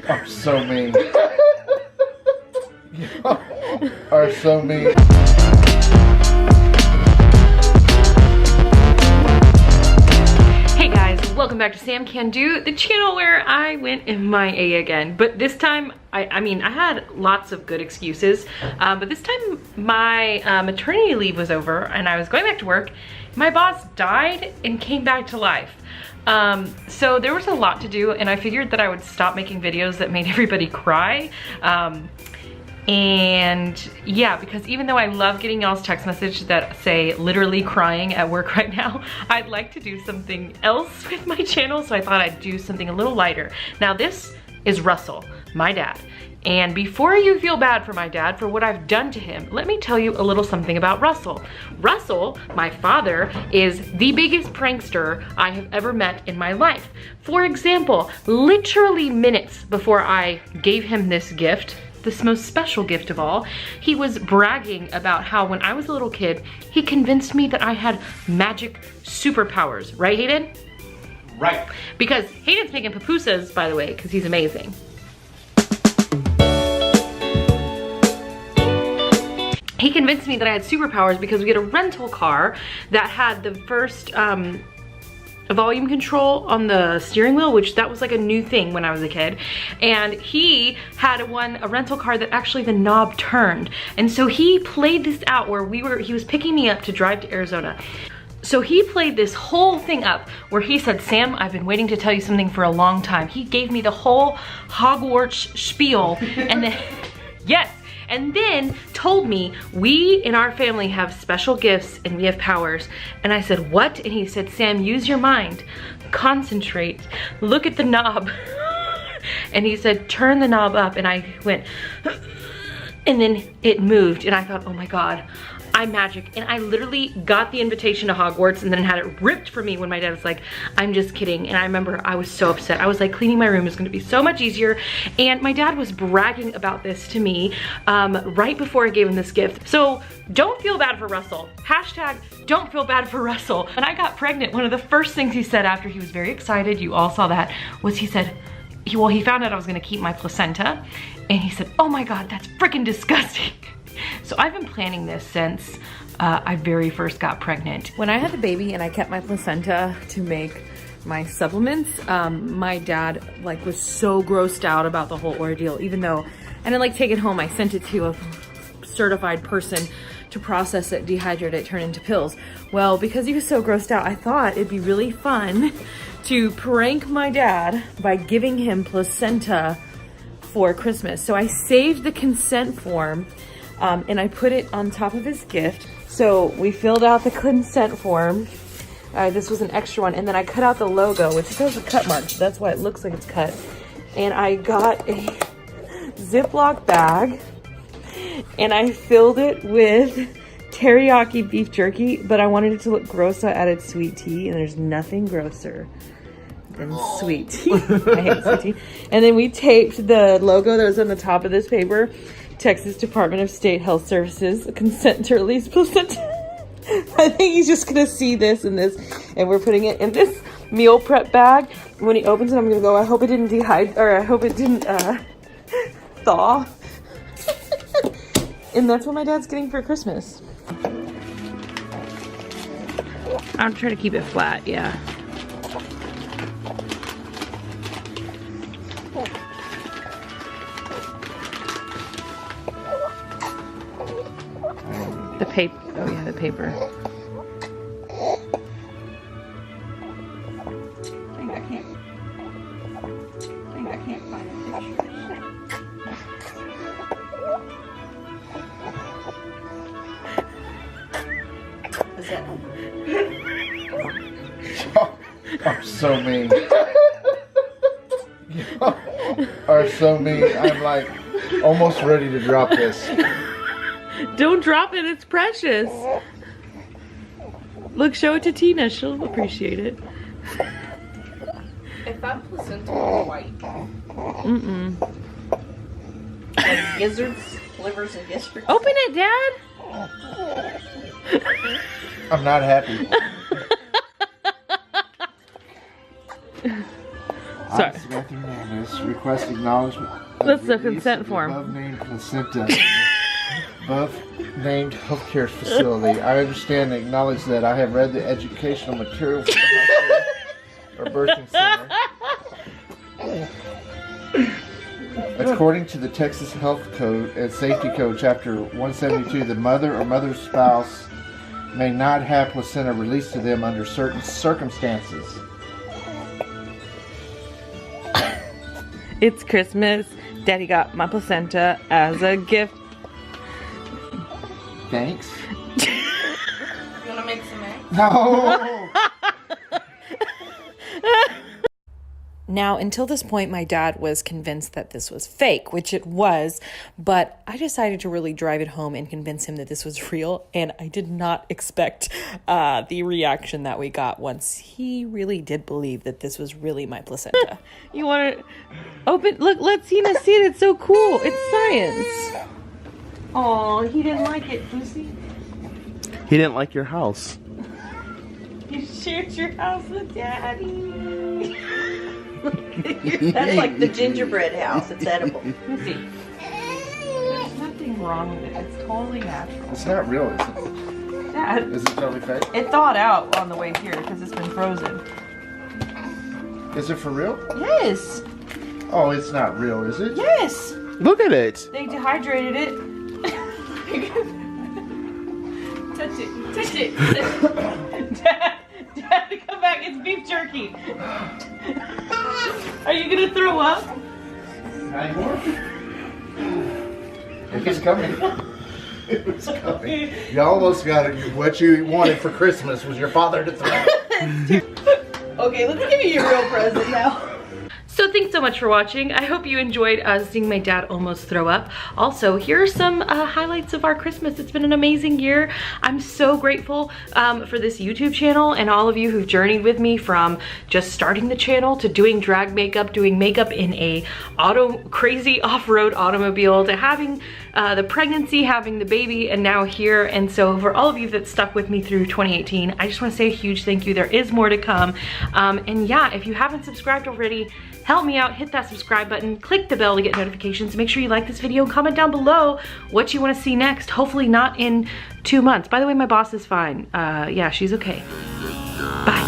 are so mean. Y'all are so mean. Hey guys, welcome back to Sam Can Do, the channel where I went MIA again. But this time, I mean, I had lots of good excuses, but this time my maternity leave was over and I was going back to work. My boss died and came back to life. So there was a lot to do, and I figured that I would stop making videos that made everybody cry. And yeah, because even though I love getting y'all's text message that say literally crying at work right now, I'd like to do something else with my channel, so I thought I'd do something a little lighter. Now this is Russell, my dad. And before you feel bad for my dad for what I've done to him, let me tell you a little something about Russell. Russell, my father, is the biggest prankster I have ever met in my life. For example, literally minutes before I gave him this gift, this most special gift of all, he was bragging about how when I was a little kid, he convinced me that I had magic superpowers. Right, Hayden? Right. Because Hayden's making pupusas, by the way, because he's amazing. He convinced me that I had superpowers because we had a rental car that had the first volume control on the steering wheel, which that was like a new thing when I was a kid. And he had a rental car that actually the knob turned. And so he played this out where he was picking me up to drive to Arizona. So he played this whole thing up where he said, Sam, I've been waiting to tell you something for a long time. He gave me the whole Hogwarts spiel and then, yes. And then told me, we in our family have special gifts and we have powers. And I said, what? And he said, Sam, use your mind, concentrate, look at the knob. And he said, turn the knob up. And I went, and then it moved. And I thought, oh my God, I'm magic. And I literally got the invitation to Hogwarts and then had it ripped from me when my dad was like, I'm just kidding. And I remember I was so upset. I was like, cleaning my room is gonna be so much easier. And my dad was bragging about this to me right before I gave him this gift. So don't feel bad for Russell. Hashtag don't feel bad for Russell. When I got pregnant, one of the first things he said after he was very excited, you all saw that, was he said, well, he found out I was gonna keep my placenta. And he said, oh my God, that's freaking disgusting. So I've been planning this since I very first got pregnant. When I had the baby and I kept my placenta to make my supplements, my dad was so grossed out about the whole ordeal, even though I didn't take it home. I sent it to a certified person to process it, dehydrate it, turn it into pills. Well, because he was so grossed out, I thought it'd be really fun to prank my dad by giving him placenta for Christmas. So I saved the consent form and I put it on top of his gift. So we filled out the consent form. This was an extra one. And then I cut out the logo, which has a cut mark. So that's why it looks like it's cut. And I got a Ziploc bag and I filled it with teriyaki beef jerky, but I wanted it to look gross, so I added sweet tea, and there's nothing grosser than sweet tea. I hate sweet tea. And then we taped the logo that was on the top of this paper, Texas Department of State Health Services, consent to release placenta. I think he's just gonna see this and this, and we're putting it in this meal prep bag. When he opens it, I'm gonna go, I hope it didn't dehydrate, or I hope it didn't thaw. And that's what my dad's getting for Christmas. I'll try to keep it flat, yeah. The paper, oh yeah, the paper. I can't find a picture. Is that Y'all are so mean. Y'all are so mean. I'm almost ready to drop this. Don't drop it, it's precious. Look, show it to Tina, she'll appreciate it. If that placenta was white. Mm-mm. Like gizzards, livers and gizzards. Open it, Dad! I'm not happy. Sorry. I, Samantha Hernandez, request acknowledgement. That's the release consent of the form. Above named placenta. Above named healthcare facility. I understand and acknowledge that I have read the educational material for the hospital or birthing center. According to the Texas Health Code and Safety Code, Chapter 172, the mother or mother's spouse may not have placenta released to them under certain circumstances. It's Christmas. Daddy got my placenta as a gift. Thanks. You wanna make some eggs? No! Now, until this point, my dad was convinced that this was fake, which it was, but I decided to really drive it home and convince him that this was real, and I did not expect the reaction that we got once he really did believe that this was really my placenta. You want to open? Look, let Cena see it. It's so cool. It's science. Oh, he didn't like it, Lucy. He didn't like your house. You shared your house with Daddy. That's like the gingerbread house. It's edible. Lucy, there's nothing wrong with it. It's totally natural. It's not real, is it? Dad, Is it totally fake? it thawed out on the way here because it's been frozen. Is it for real? Yes. Oh, it's not real, is it? Yes. Look at it. They dehydrated it. Touch it. Touch it. Dad, come back. It's beef jerky. Are you gonna throw up? Not anymore? It was coming. It was coming. You almost got it. What you wanted for Christmas was your father to throw. Okay, let's give you your real present now. So thanks so much for watching. I hope you enjoyed seeing my dad almost throw up. Also, here are some highlights of our Christmas. It's been an amazing year. I'm so grateful for this YouTube channel and all of you who've journeyed with me from just starting the channel to doing drag makeup, doing makeup in a crazy off-road automobile, to having the pregnancy, having the baby, and now here. And so for all of you that stuck with me through 2018, I just want to say a huge thank you. There is more to come. And yeah, if you haven't subscribed already, help me out, hit that subscribe button, click the bell to get notifications. Make sure you like this video and comment down below what you want to see next. Hopefully not in 2 months. By the way, my boss is fine. Yeah, she's okay. Bye.